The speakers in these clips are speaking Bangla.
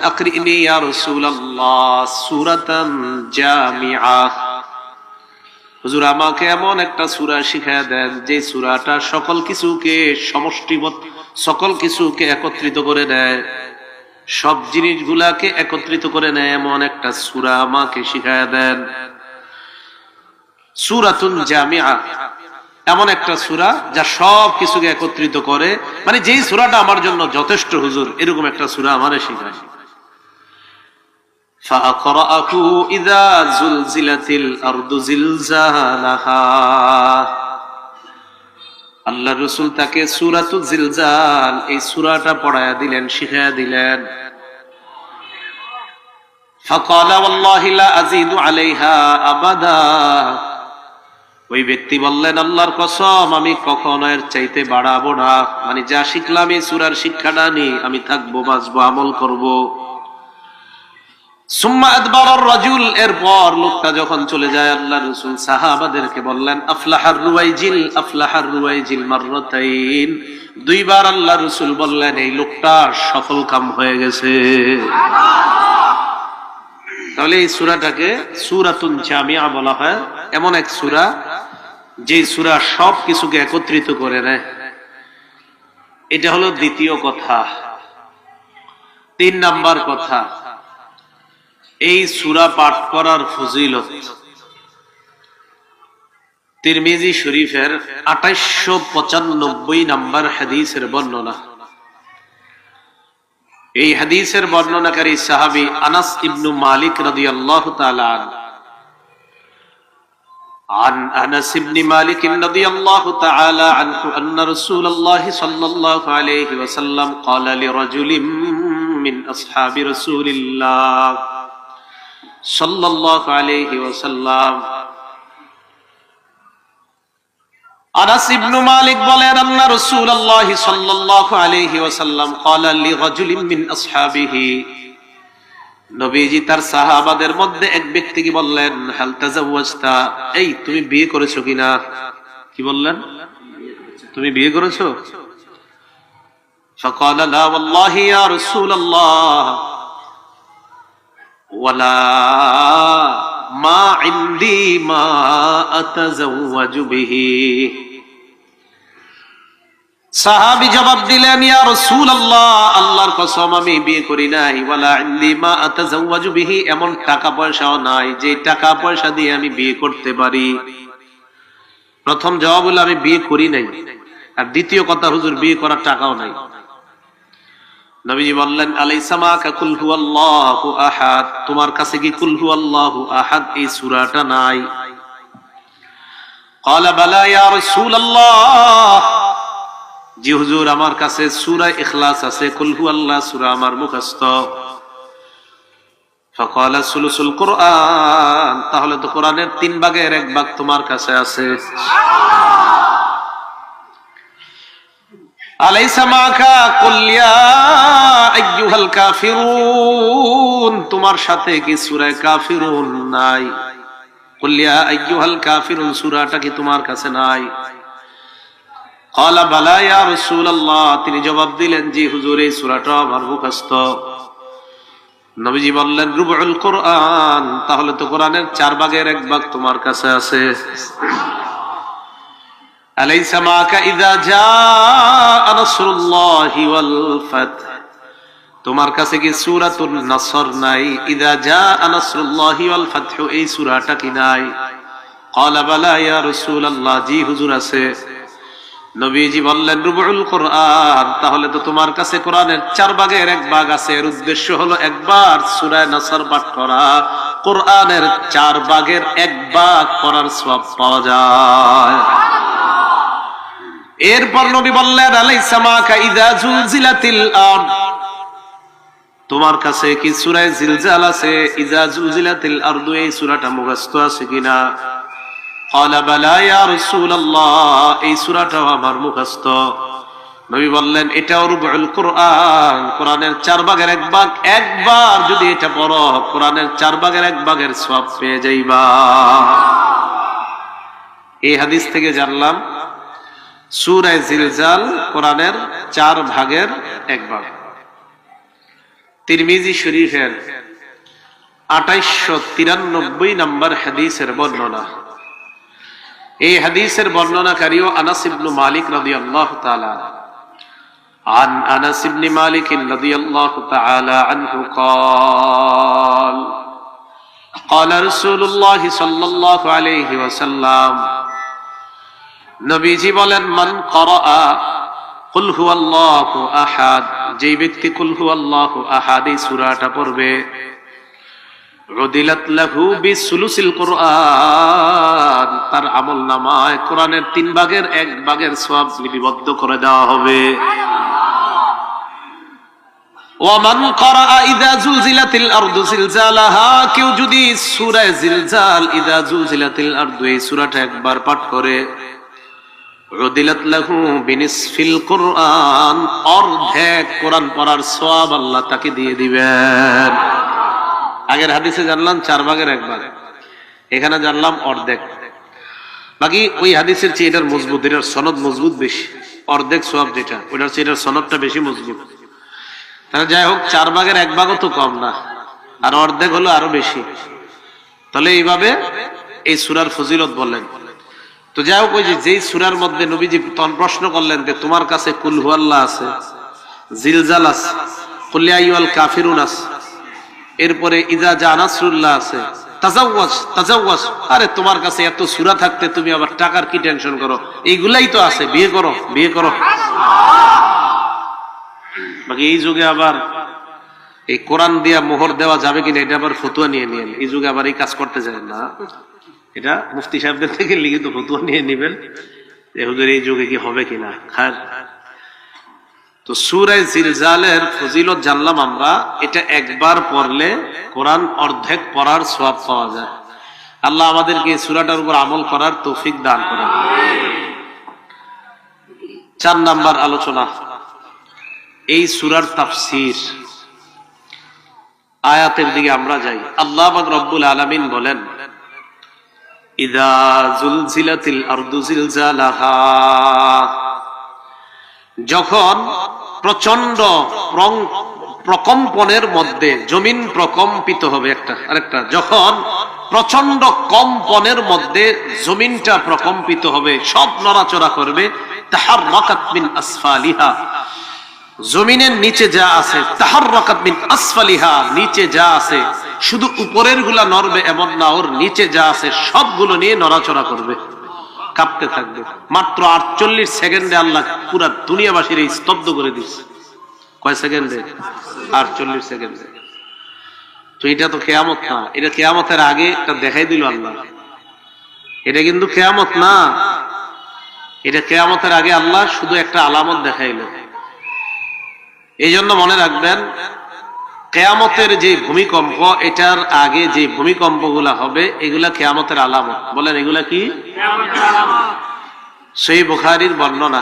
আকরিনি ইয়া রাসূলুল্লাহ সূরাতান জামিআ, হুজুর আমাকে এমন একটা সূরা শিখায়া দেন যে সূরাটা সকল কিছুকে সমষ্টিবদ্ধ, সকল কিছুকে একত্রিত করে দেয়, সব জিনিসগুলাকে একত্রিত করে নেয়, এমন একটা সূরা আমাকে শিখায়া দেন। সূরাতুন জামিআ, এমন একটা সূরা যা সব কিছুকে একত্রিত করে, মানে যেই সূরাটা আমার জন্য যথেষ্ট হুজুর, এরকম একটা সূরা আমারে শিখায়। ফাআকরাহু ইযা যুলজিলাতিল আরদু জিলজালাহা, আল্লাহর রাসূল তাকে সূরাতুল জিলজাল এই সূরাটা পড়ায়া দিলেন, শিখায়া দিলেন। ফাকালা ওয়াল্লাহি লা আযীদু আলাইহা আবাদা, ওই ব্যক্তি বললেন আল্লাহর কসম আমি কখনো এর চাইতে বাড়াবো না, মানে যা শিখলাম এই সূরার শিক্ষাটা নিয়ে আমি থাকবো, বাঁচবো, আমল করব। সুম্মা আদবারার রাজুল, এরপর লোকটা যখন চলে যায় আল্লাহর রাসূল সাহাবাদেরকে বললেন আফলাহার রুয়াইজিল, আফলাহার রুয়াইজিল মাররাতাইন, দুইবার আল্লাহর রাসূল বললেন এই লোকটা সফল কাম হয়ে গেছে। তাহলে এই সূরাটাকে সূরাতুন জামিআ বলা হয়, এমন এক সূরা যে সূরা সব কিছুকে একত্রিত করে নেয়। এটা হলো দ্বিতীয় কথা। 3 নাম্বার কথা, এই সূরা পাঠ করার ফজিলত তিরমিজি শরীফের 2895 নাম্বার হাদিসের বর্ণনা। এই হাদিসের বর্ণনাকারী সাহাবী আনাস ইবনু মালিক রাদিয়াল্লাহু তাআলা আনহু। عن أنس بن مالك رضي الله تعالى عنه أن رسول الله صلى الله عليه وسلم قال لرجل من أصحاب رسول الله صلى الله عليه وسلم, আনাস ইবনু মালিক বলেন আন্না রাসূলুল্লাহ সাল্লাল্লাহু আলাইহি ওয়াসাল্লাম ক্বালা লিরাজুলিন মিন আসহাবিহি, নবীজি তার সাহাবাদের মধ্যে এক ব্যক্তিকে বললেন হাল তাজাওয়াজতা, এই তুমি বিয়ে করেছো কিনা? কি বললেন? তুমি বিয়ে করেছো? ফাকালা লা ওয়াল্লাহি ইয়া রাসূলুল্লাহ ওয়ালা মা ইনদি মা আতাজাওয়াজু বিহি। সাহাবী জবাব দিলেন ইয়া রাসূলুল্লাহ, আল্লাহর কসম আমি বিয়ে করি নাই, ওয়ালা ইনদি মা আতাজাওয়াজু বিহি, এমন টাকা পয়সাও নাই যে টাকা পয়সা দিয়ে আমি বিয়ে করতে পারি। প্রথম জবাব হলো আমি বিয়ে করি নাই, আর দ্বিতীয় কথা হুজুর বিয়ে করার টাকাও নাই। নবীজি বললেন আলাইসা মাকা কুল হুয়াল্লাহু আহাদ, তোমার কাছে কি কুল হুয়াল্লাহু আহাদ এই সূরাটা নাই? ক্বালা বালা ইয়া রাসূলুল্লাহ, জি হুজুর আমার কাছে সূরা ইখলাস আছে, কুল হুয়াল্লাহ সূরা আমার মুখস্থ। ফাকালা সুলুসুল কুরআন, তাহলে তো কোরআনের 3 ভাগের 1 ভাগ তোমার কাছে আছে। আলাইসা মাকা কুল ইয়া আইয়ুহাল কাফিরুন, তোমার সাথে কি সূরা কাফিরুন নাই? কুল ইয়া আইয়ুহাল কাফিরুন সূরাটা কি তোমার কাছে নাই? ক্বালা বালা ইয়া রাসূলুল্লাহ, তিনি জবাব দিলেন জি হুজুর এই সূরাটা আমার মুখস্থ। নবীজি বললেন রুবুল কুরআন, তাহলে তো কোরআনের 4 ভাগের 1 ভাগ তোমার কাছে আছে। আলাইসা মাকা ইযা জাআ নাসরুল্লাহি ওয়াল ফাত, তোমার কাছে কি সূরাতুন নাসর নাই? ইযা জাআ নাসরুল্লাহি ওয়াল ফাত এই সূরাটা কি নাই? ক্বালা বালা ইয়া রাসূলুল্লাহ, জি হুজুর আছে। নবীজি বললেন রুবুল কুরআন, তাহলে তো তোমার কাছে কোরআনের 4 ভাগের 1 ভাগ আছে। এর উদ্দেশ্য হলো একবার সূরা নাসর পাঠ করা, কোরআনের 4 ভাগের 1 ভাগ পড়ার সওয়াব পাওয়া যায়। এরপর নবী বললেন আলাইসা মাকা ইযা জুলজিলাতিল আরদ, তোমার কাছে কি সূরা জিলজাল আছে? ইযা জুলজিলাতিল আরদু এই সূরাটা মুখস্থ আছে কিনা? ক্বালা বালা ইয়া রাসূলুল্লাহ, এই সূরাটাও আমার মুখস্থ। নবী বললেন এটাও রুবুল কুরআন, কোরআনের 4 ভাগের 1 ভাগ, একবার যদি এটা পড়ো কোরআনের 4 ভাগের 1 ভাগের সওয়াব পেয়ে যাইবা। এই হাদিস থেকে জানলাম সূরা জিলজাল কোরআনের 4 ভাগের 1 ভাগ। তিরমিজি শরীফের 2893 নম্বর হাদিসের বর্ণনা। এই হাদিসের বর্ণনাকারীও আনাস ইবনে মালিক রাদিয়াল্লাহু তাআলা। عن أنس بن مالك رضي الله تعالى عنه قال قال رسول الله صلى الله عليه وسلم নবীজি বলেন মান ক্বারা কুল হুয়াল্লাহু আহাদ, যে ব্যক্তি কুল হুয়াল্লাহু আহাদ এই সূরাটা পড়বে, উদিলাত লাহু বিসুলুসিল কুরআন, তার আমলনামায় কোরআনের 3 ভাগের 1 ভাগের সওয়াব লিপিবদ্ধ করে দেওয়া হবে। ওয়ামান ক্বারা ইযা জুলজিলাতিল আরদু জিলজালাহা, কেউ যদি সূরা জিলজাল ইযা জুলজিলাতিল আরদু এই সূরাটা একবার পাঠ করে, উদিলাত লাহু বিনিসফিল কুরআন, অর্ধেক কোরআন পড়ার সওয়াব আল্লাহ তাকে দিয়ে দিবেন। আগের হাদিসে জানলাম 4 ভাগের 1 ভাগ, এখানে জানলাম অর্ধেক। বাকি ওই হাদিসের চেয়ে এটার মজবুত, এটার সনদ মজবুত বেশি। অর্ধেক সওয়াব যেটা, ওটার চেয়ে এটার সনদটা বেশি মজবুত। তাহলে যাই হোক, 4 ভাগের 1 ভাগও তো কম না, আর অর্ধেক হলো আরো বেশি। তাহলে এইভাবে এই সূরার ফজিলত বললেন। তো যাই হোক, ওই যেই সূরার মধ্যে নবীজি তখন প্রশ্ন করলেন যে তোমার কাছে কুল হুয়াল্লাহ আছে, জিলজাল আছে, কুল ইয়া আইয়ুহাল কাফিরুন আছে, এরপরে ইযা জা নাসরুল্লাহ আছে, তাজাওয়াজ, আরে তোমার কাছে এত সূরা থাকতে তুমি আবার টাকার কি টেনশন করো, এইগুলাই তো আছে, বিয়ে করো। বাকি এই যুগে আবার এই কোরআন দিয়া মোহর দেওয়া যাবে কিনা এটা আবার ফতুয়া নিয়ে নিয়েন। এই যুগে আবার এই কাজ করতে যায় না, এটা মুফতি সাহেবদের থেকে লিখিত ফতুয়া নিয়ে নিবেন যে হুজুর এই যুগে কি হবে কিনা। তো সূরা জিলজালের ফজিলত জানলাম আমরা, এটা একবার পড়লে কোরআন অর্ধেক পড়ার সওয়াব পাওয়া যায়। আল্লাহ আমাদেরকে এই সূরাটার উপর আমল করার তৌফিক দান করেন। 4 নাম্বার আলোচনা, এই সূরার তাফসীর। আয়াতের দিকে আমরা যাই। আল্লাহ পাক রব্বুল আলামিন বলেন ইযা জুলজিলাতিল আরদু জিলজালাহা, যখন প্রচন্ড প্রকম্পনের মধ্যে জমিন প্রকম্পিত হবে, আরেকটা যখন প্রচন্ড কম্পনের মধ্যে জমিনটা প্রকম্পিত হবে, সব নড়াচড়া করবে, তাহাররাকাত মিন আসফালিহা, জমিনের নিচে যা আছে, তাহাররাকাত মিন আসফালিহা, নিচে যা আছে শুধু উপরের গুলা নড়বে এমন না, ওর নিচে যা আছে সবগুলো নিয়ে নড়াচড়া করবে, কাঁপতে থাকবে। মাত্র 48 সেকেন্ডে আল্লাহ পুরা দুনিয়াবাসীর স্তব্ধ করে দিচ্ছে। কয় সেকেন্ডে? 48 সেকেন্ডে। তো এটা তো কিয়ামত না, এটা কিয়ামতের আগে একটা দেখাই দিল আল্লাহ। এটা কিন্তু কিয়ামত না, এটা কিয়ামতের আগে আল্লাহ শুধু একটা আলামত দেখাইলো। এই জন্য মনে রাখবেন, কিয়ামতের যে ভূমিকম্প, এটার আগে যে ভূমিকম্প গুলা হবে এগুলা কিয়ামতের আলামত। বলেন এগুলা কি? সহিহ বুখারীর বর্ণনা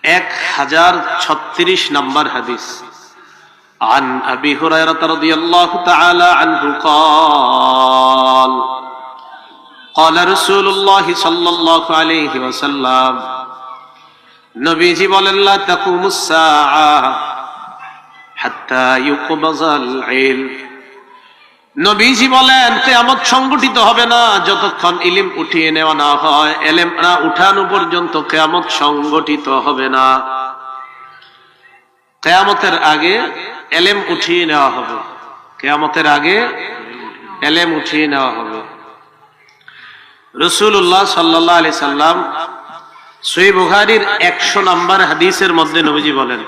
1036 নম্বর হাদিস। عن أبي هريرة رضي الله تعالى عنه قال قال رسول الله صلى الله عليه وسلم নবীজি বলেন লা তাকুমুস সাআ হাত্তা ইউকবাযাল ইলম, নবীজি বলেন কিয়ামত সংগঠিত হবে না যতক্ষণ ইলম উঠিয়ে নেওয়া না হয়, ইলম না উঠানো পর্যন্ত কিয়ামত সংগঠিত হবে না। কিয়ামতের আগে ইলম উঠিয়ে নেওয়া হবে, কিয়ামতের আগে ইলম উঠিয়ে নেওয়া হবে। রাসূলুল্লাহ সাল্লাল্লাহু আলাইহি সাল্লাম সহিহ বুখারীর 100 নম্বর হাদিসের মধ্যে নবীজি বলেন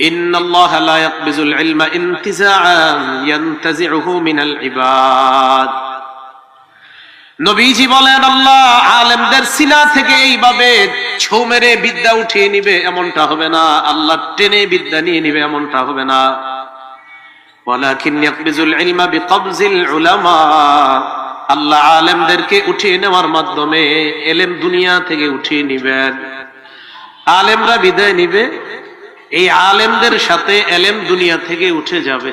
ইন্নাল্লাহা লা ইয়াকবিজুল ইলমা ইনতিজাআন ইয়ানতাজিউহু মিনাল ইবাদ, নবীজি বলেন আল্লাহ আলেমদের সিনা থেকে এইভাবে ছৌ মেরে বিদ্যা উঠিয়ে নিবে এমনটা হবে না, আল্লাহ টেনে বিদ্যা নিয়ে নিবে এমনটা হবে না। ওয়ালাকিন ইয়াকবিজুল ইলমা বিকবজিল উলামা, আল্লাহ আলেমদেরকে উঠিয়ে নেওয়ার মাধ্যমে এলেম দুনিয়া থেকে উঠিয়ে নিবেন। আলেমরা বিদায় নিবে, এই আলেমদের সাথে এলেম দুনিয়া থেকে উঠে যাবে।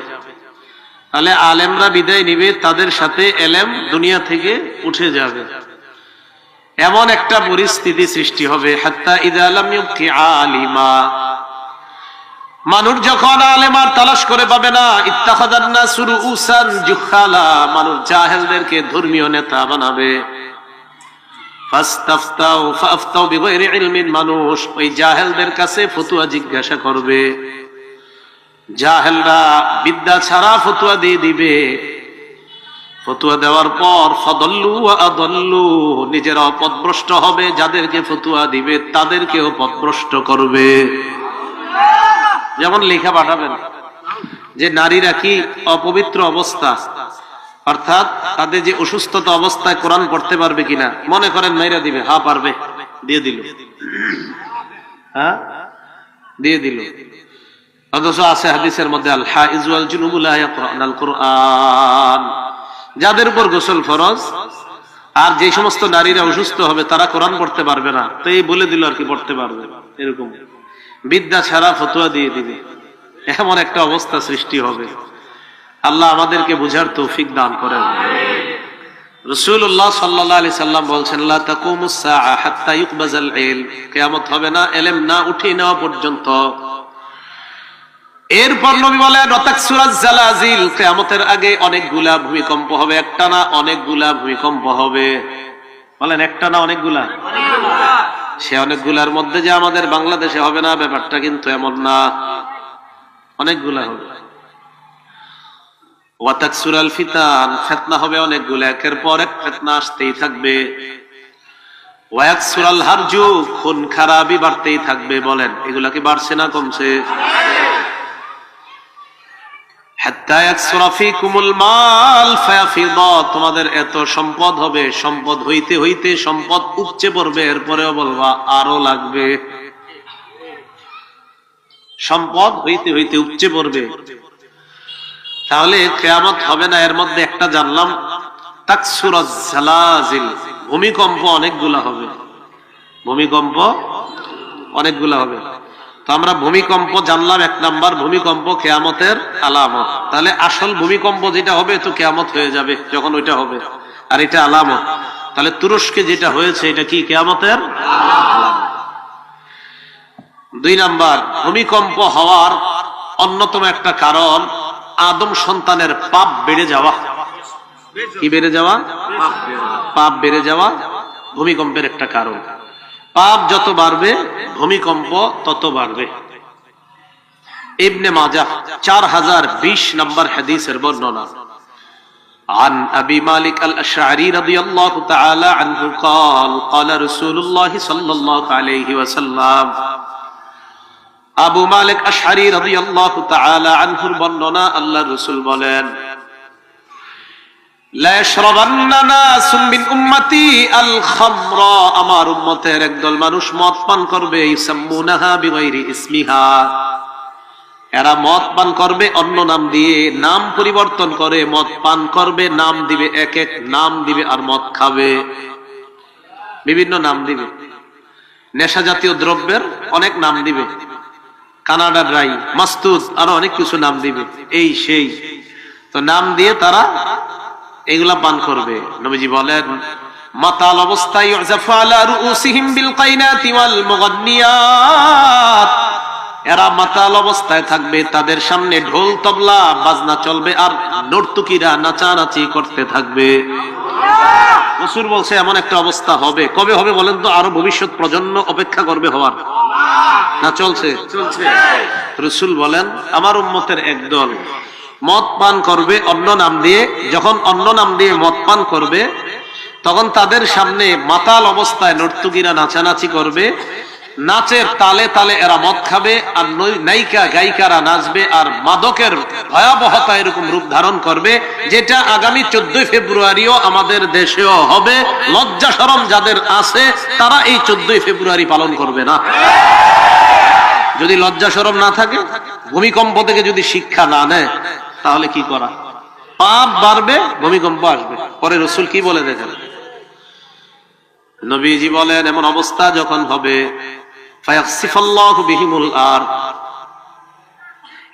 তাহলে আলেমরা বিদায় নিবে, তাদের সাথে এলেম দুনিয়া থেকে উঠে যাবে। এমন একটা পরিস্থিতি সৃষ্টি হবে হাত্তা ইযা লাম ইউবকি আলিমা, মানুষ যখন আলেমার তালাশ করে পাবে না, ইত্তাখাযান নাসু রুউসান জুহালা, মানুষ জাহেলদেরকে ধর্মীয় নেতা বানাবে। ফাস্তাফতাউ ফাফতাউ বিগাইরি ইলমিন, মানুষ ওই জাহেলদের কাছে ফতোয়া জিজ্ঞাসা করবে। জাহেলরা বিদ্যা ছাড়া ফতোয়া দিয়ে দিবে। ফতোয়া দেওয়ার পর ফাদাল্লু ওয়া আদাল্লু, নিজেরাও পথভ্রষ্ট হবে, যাদেরকে ফতোয়া দিবে তাদেরকেও পথভ্রষ্ট করবে। যেমন লেখা পাঠাবেন যে নারীরা কি অপবিত্র অবস্থা, অর্থাৎ তাদের যে অসুস্থতা অবস্থায় কোরআন পড়তে পারবে কিনা, মনে করেন মাইরা দিবে, হ্যাঁ পারবে, দিয়ে দিল, হ্যাঁ দিয়ে দিল। অথচ আছে হাদিসের মধ্যে আল হাইজ ওয়াল জুনুবু লা ইয়াকরাউনাল কুরআন, যাদের উপর গোসল ফরজ আর যে সমস্ত নারীরা অসুস্থ হবে তারা কোরআন পড়তে পারবে না, তো এই বলে দিল আর কি পড়তে পারবে, এরকম বিদ্যা ছাড়া ফতোয়া দিয়ে দিবে। এমন একটা অবস্থা সৃষ্টি হবে। আল্লাহ আমাদেরকে বুঝার তৌফিক দান করেন। রাসূলুল্লাহ সাল্লাল্লাহু আলাইহি সাল্লাম বলছেন, লা তাকুমুস সাআ হাত্তা ইউকবাজাল ইলম, কিয়ামত হবে না ইলম না উঠিয়ে নেওয়া পর্যন্ত। এরপর নবী বলেন, ওয়াতাকসুরাজ জালাজিল, কিয়ামতের আগে অনেকগুলা ভূমিকম্প হবে, একটা না অনেকগুলা ভূমিকম্প হবে। বলেন একটা না অনেকগুলা? সে অনেকগুলার মধ্যে যে আমাদের বাংলাদেশে হবে না ব্যাপারটা কিন্তু এমন না, অনেকগুলা হবে। ওয়াতাকসুরাল ফিতান, ফিতনা হবে অনেকগুলা, একের পর এক ফিতনা আসতেই থাকবে। ওয়ায়াকসুরাল হারজু, খুন খারাপি বাড়তেই থাকবে। বলেন এগুলা কি বাড়ছে না কমছে? হাত্তা ইয়াকসুরা ফীকুমুল মাল ফায়াফিদা, তোমাদের এত সম্পদ হবে, সম্পদ হইতে হইতে সম্পদ উপচে পড়বে, এরপরেও বলবা আরো লাগবে। সম্পদ হইতে হইতে উপচে পড়বে। তাহলে কিয়ামত হবে না, এর মধ্যে একটা জানলাম, তাকসুরাজ জালাজিল, ভূমিকম্প অনেকগুলা হবে, ভূমিকম্প অনেকগুলা হবে। তো আমরা ভূমিকম্প জানলাম এক নাম্বার, ভূমিকম্প কিয়ামতের আলামত। তাহলে আসল ভূমিকম্প যেটা হবে তো কিয়ামত হয়ে যাবে যখন ওইটা হবে, আর এটা আলামত। তাহলে তুরস্কে যেটা হয়েছে এটা কি কিয়ামতের আলামত। দুই নাম্বার, ভূমিকম্প হওয়ার অন্যতম একটা কারণ আদম সন্তানের পাপ বেড়ে যাওয়া। কি বেড়ে যাওয়া? পাপ বেড়ে যাওয়া ভূমিকম্পের একটা কারণ। পাপ যত বাড়বে ভূমিকম্প তত বাড়বে। ইবনে মাজাহ 4020 নম্বর হাদিসের বর্ণনা। عن أبي مالك الأشعري رضي الله تعالى عنه قال قال رسول الله صلى الله عليه وسلم, আবু মালিক আশআরী রাদিয়াল্লাহু তাআলা আনহুর বর্ণনা, আল্লাহর রাসূল বলেন, লা ইয়াশরাবান্না নাসুম মিন উম্মতি আল খামরা, আমার উম্মতের একদল মানুষ মদ পান করবে, ইসাম্মুনাহা বিগাইরি ইসমিহা, এরা মদ পান করবে অন্য নাম দিয়ে, নাম পরিবর্তন করে মদ পান করবে, নাম দিবে এক এক নাম দিবে, আর মদ খাবে বিভিন্ন নাম দিবে। নেশা জাতীয় দ্রব্যের অনেক নাম দিবে, কানাডার রাই, মাস্তুদ, আরো অনেক কিছু নাম দিবে, এই সেই। তো নাম দিয়ে তারা এগুলা পান করবে। নবীজি বলেন, মাতাল অবস্থায় ইউযাফু আলা রুউসিহিম বিল কাইনাতি ওয়াল মুগান্নিয়াত, এরা মাতাল অবস্থায় থাকবে, তাদের সামনে ঢোল তবলা বাজনা চলবে আর নর্তকীরা নাচানাচি করতে থাকবে। রাসূল বলছে এমন একটা অবস্থা হবে। কবে হবে বলেন তো? আরো ভবিষ্যৎ প্রজন্ম অপেক্ষা করবে হওয়ার, না চলছে? রাসূল বলেন, আমার উম্মতের একদল মদ পান করবে অন্য নাম দিয়ে। যখন অন্য নাম দিয়ে মদ পান করবে তখন তাদের সামনে মাতাল অবস্থায় নর্তকীরা নাচানাচি করবে, নাচের তালে তালে এরা মদ খাবে, আর নায়িকা গায়িকারা নাচবে, আর মাদকের ভয়াবহতা এরকম রূপ ধারণ করবে, যেটা আগামী 14 ফেব্রুয়ারিও আমাদের দেশেও হবে। লজ্জা শরম যাদের আছে তারা এই 14 ফেব্রুয়ারি পালন করবে না। যদি লজ্জা শরম না থাকে, ভূমিকম্প থেকে যদি শিক্ষা না নেয়, তাহলে কি করা? পাপ বাড়বে, ভূমিকম্প আসবে। পরে রাসূল কি বলে দেখেন, নবীজি বলেন, এমন অবস্থা যখন হবে, ফায়াখসিফাল্লাহু বিহিমুল আরদ,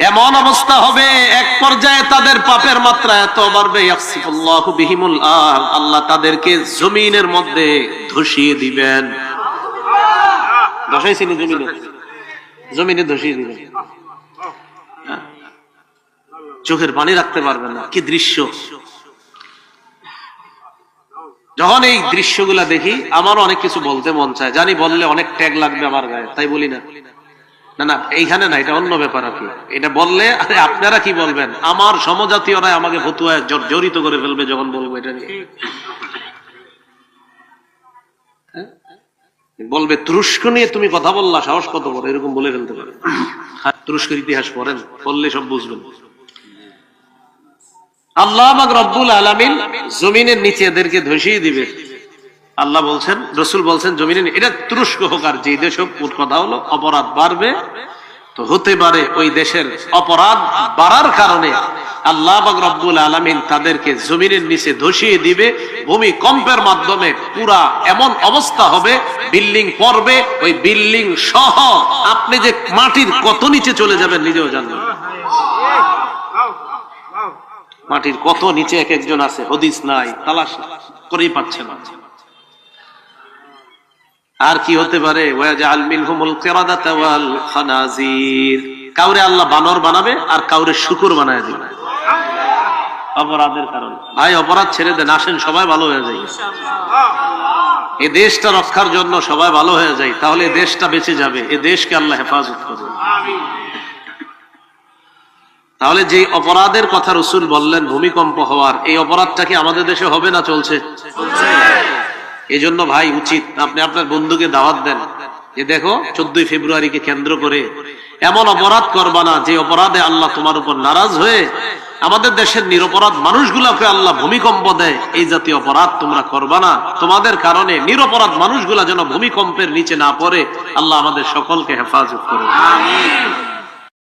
এমন অবস্থা হবে এক পর্যায়ে তাদের পাপের মাত্রা এত বাড়বে, ইয়াখসিফুল্লাহু বিহিমুল আরদ, আল্লাহ তাদেরকে জমিনের মধ্যে ধসিয়ে দিবেন। ধসাইছেন জমিনে, জমিনে ধসিয়ে দিবেন। চোখের পানি রাখতে পারবেন না। কি দৃশ্য! যখন এই দৃশ্যগুলা দেখি আমারও অনেক কিছু বলতে মন চায়, জানি বললে অনেক ট্যাগ লাগবে আমার গায়ে, তাই বলি না। না না, এইখানে না, এটা অন্য ব্যাপার আর কি। এটা বললে আরে আপনারা কি বলবেন, আমার সমজাতীয়রা আমাকে ফতুয়ায় জড়িত করে ফেলবে যখন বলবো এটা নিয়ে। বলবে তুরস্ক নিয়ে তুমি কথা বললা, সাহস কত বড়, এরকম বলে ফেলতে পারে। তুরস্কের ইতিহাস পড়েন, পড়লে সব বুঝবেন। আল্লাহ পাক রব্বুল আলামিন জমিনের নিচে এদেরকে ধসিয়ে দিবে। আল্লাহ বলছেন, রসুল বলছেন জমিনে, এটা তুরস্ক হোক আর যে দেশ হোক, কথা হলো অপরাধ বাড়বে। তো হতে পারে ওই দেশের অপরাধ বাড়ার কারণে আল্লাহ পাক রব্বুল আলামিন তাদেরকে জমিনের নিচে ধসিয়ে দিবে। ভূমিকম্পের মাধ্যমে পুরা এমন অবস্থা হবে, বিল্ডিং পড়বে, ওই বিল্ডিং সহ আপনি যে মাটির কত নিচে চলে যাবেন নিজেও জানবেন। মাটির কত নিচে এক একজন আছে, হদিস নাই, তালাশ করেই পাচ্ছে না। আর কি হতে পারে, ওয়াজআল মিনহুমুল কিরাদাতা ওয়াল খানাজির, কাউরে আল্লাহ বানর বানাবে আর কাউরে শূকর বানায় দিবে অপরাধের কারণে। ভাই অপরাধ ছেড়ে দেন, আসেন সবাই ভালো হয়ে যায়। এই দেশটা রক্ষার জন্য সবাই ভালো হয়ে যায়, তাহলে দেশটা বেঁচে যাবে, এই দেশকে আল্লাহ হেফাজত করবে। তাহলে যে অপরাধের কথা রাসূল বললেন ভূমিকম্প হওয়ার, এই অপরাধটা কি আমাদের দেশে হবে না চলছে? এই জন্য ভাই উচিত আপনি আপনার বন্ধুকে দাওয়াত দেন যে দেখো 14 ফেব্রুয়ারিকে কেন্দ্র করে এমন অপরাধ করবা না যে অপরাধে আল্লাহ তোমার উপর নারাজ হয়ে আমাদের দেশের নিরপরাধ মানুষগুলাকে আল্লাহ ভূমিকম্প দেয়। এই জাতীয় অপরাধ তোমরা করবা না, তোমাদের কারণে নিরপরাধ মানুষগুলা যেন ভূমিকম্পের নিচে না পড়ে। আল্লাহ আমাদের সকলকে হেফাজত করুন। আমিন।